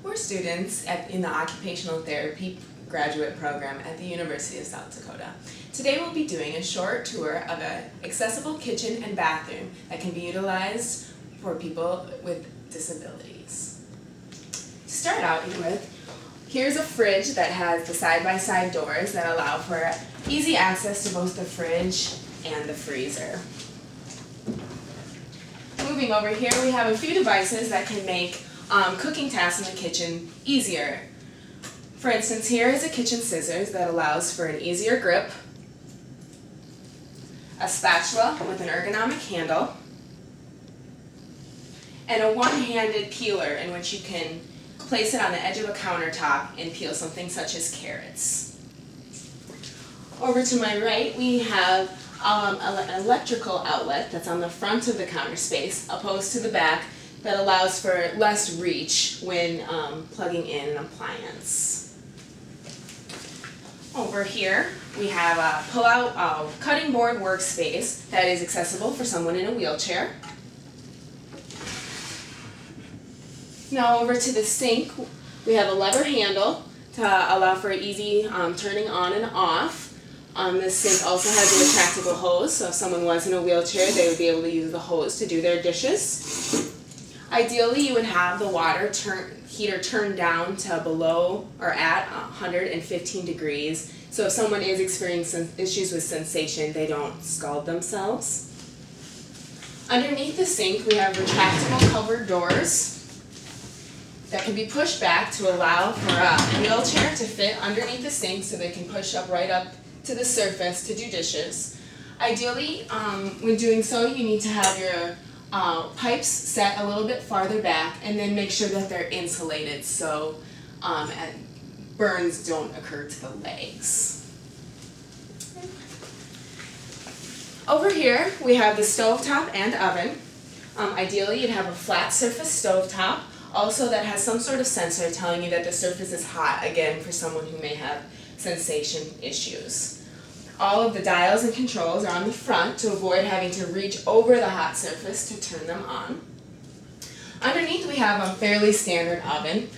We're students in the Occupational Therapy graduate program at the University of South Dakota. Today we'll be doing a short tour of an accessible kitchen and bathroom that can be utilized for people with disabilities. To start out with, here's a fridge that has the side-by-side doors that allow for easy access to both the fridge and the freezer. Moving over here, we have a few devices that can make cooking tasks in the kitchen easier. For instance, here is a kitchen scissors that allows for an easier grip, a spatula with an ergonomic handle, and a one-handed peeler in which you can place it on the edge of a countertop and peel something such as carrots. Over to my right, we have an electrical outlet that's on the front of the counter space opposed to the back that allows for less reach when plugging in an appliance. Over here we have a pull-out cutting board workspace that is accessible for someone in a wheelchair. Now over to the sink, we have a lever handle to allow for easy turning on and off. This sink also has a retractable hose, so if someone was in a wheelchair, they would be able to use the hose to do their dishes. Ideally, you would have the water heater turned down to below or at 115 degrees, so if someone is experiencing issues with sensation, they don't scald themselves. Underneath the sink, we have retractable covered doors that can be pushed back to allow for a wheelchair to fit underneath the sink so they can push up right up to the surface to do dishes. Ideally, when doing so, you need to have your pipes set a little bit farther back and then make sure that they're insulated so burns don't occur to the legs. Over here, we have the stovetop and oven. Ideally, you'd have a flat surface stovetop, also that has some sort of sensor telling you that the surface is hot, again, for someone who may have sensation issues. All of the dials and controls are on the front to avoid having to reach over the hot surface to turn them on. Underneath we have a fairly standard oven,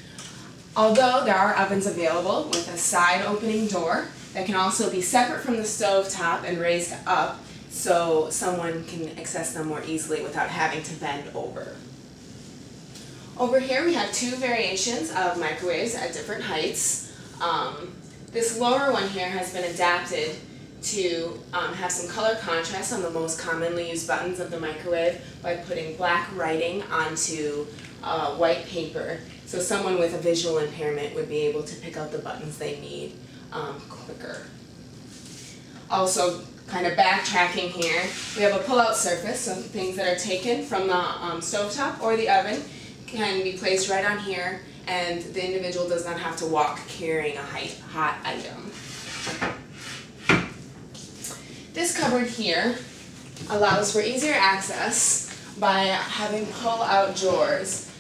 although there are ovens available with a side opening door that can also be separate from the stove top and raised up so someone can access them more easily without having to bend over. Over here we have two variations of microwaves at different heights. This lower one here has been adapted to have some color contrast on the most commonly used buttons of the microwave by putting black writing onto white paper, so someone with a visual impairment would be able to pick out the buttons they need quicker. Also, kind of backtracking here, we have a pull-out surface, so things that are taken from the stovetop or the oven can be placed right on here, and the individual does not have to walk carrying a hot item. This cupboard here allows for easier access by having pull-out drawers,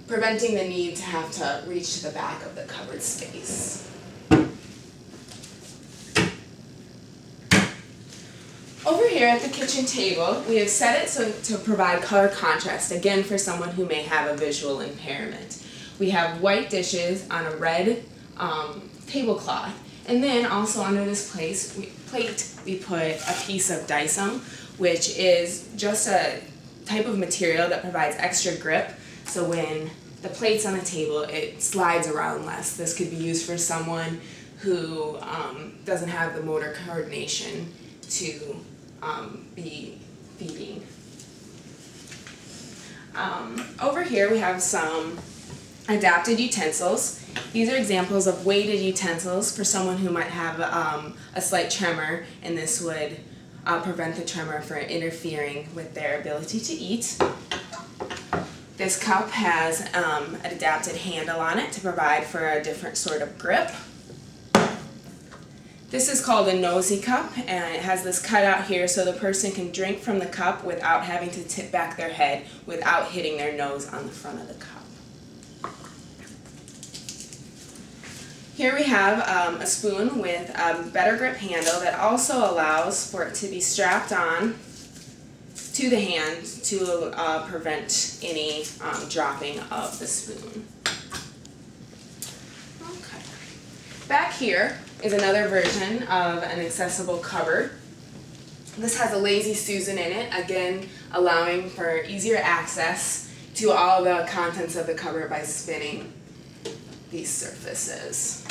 preventing the need to have to reach to the back of the cupboard space. Over here at the kitchen table, we have set it so to provide color contrast, again for someone who may have a visual impairment. We have white dishes on a red tablecloth, and then also under this plate we put a piece of Dicem, which is just a type of material that provides extra grip, so when the plate's on the table it slides around less. This could be used for someone who doesn't have the motor coordination to be feeding. Over here we have some adapted utensils. These are examples of weighted utensils for someone who might have a slight tremor, and this would prevent the tremor from interfering with their ability to eat. This cup has an adapted handle on it to provide for a different sort of grip. This is called a nosy cup, and it has this cutout here so the person can drink from the cup without having to tip back their head, without hitting their nose on the front of the cup. Here we have a spoon with a better grip handle that also allows for it to be strapped on to the hand to prevent any dropping of the spoon. Okay. Back here is another version of an accessible cupboard. This has a Lazy Susan in it, again allowing for easier access to all the contents of the cupboard by spinning these surfaces.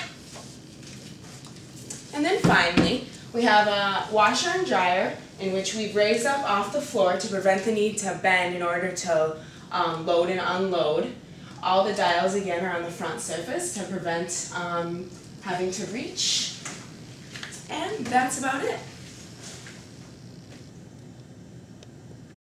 And then finally, we have a washer and dryer in which we've raised up off the floor to prevent the need to bend in order to load and unload. All the dials again are on the front surface to prevent having to reach. And that's about it.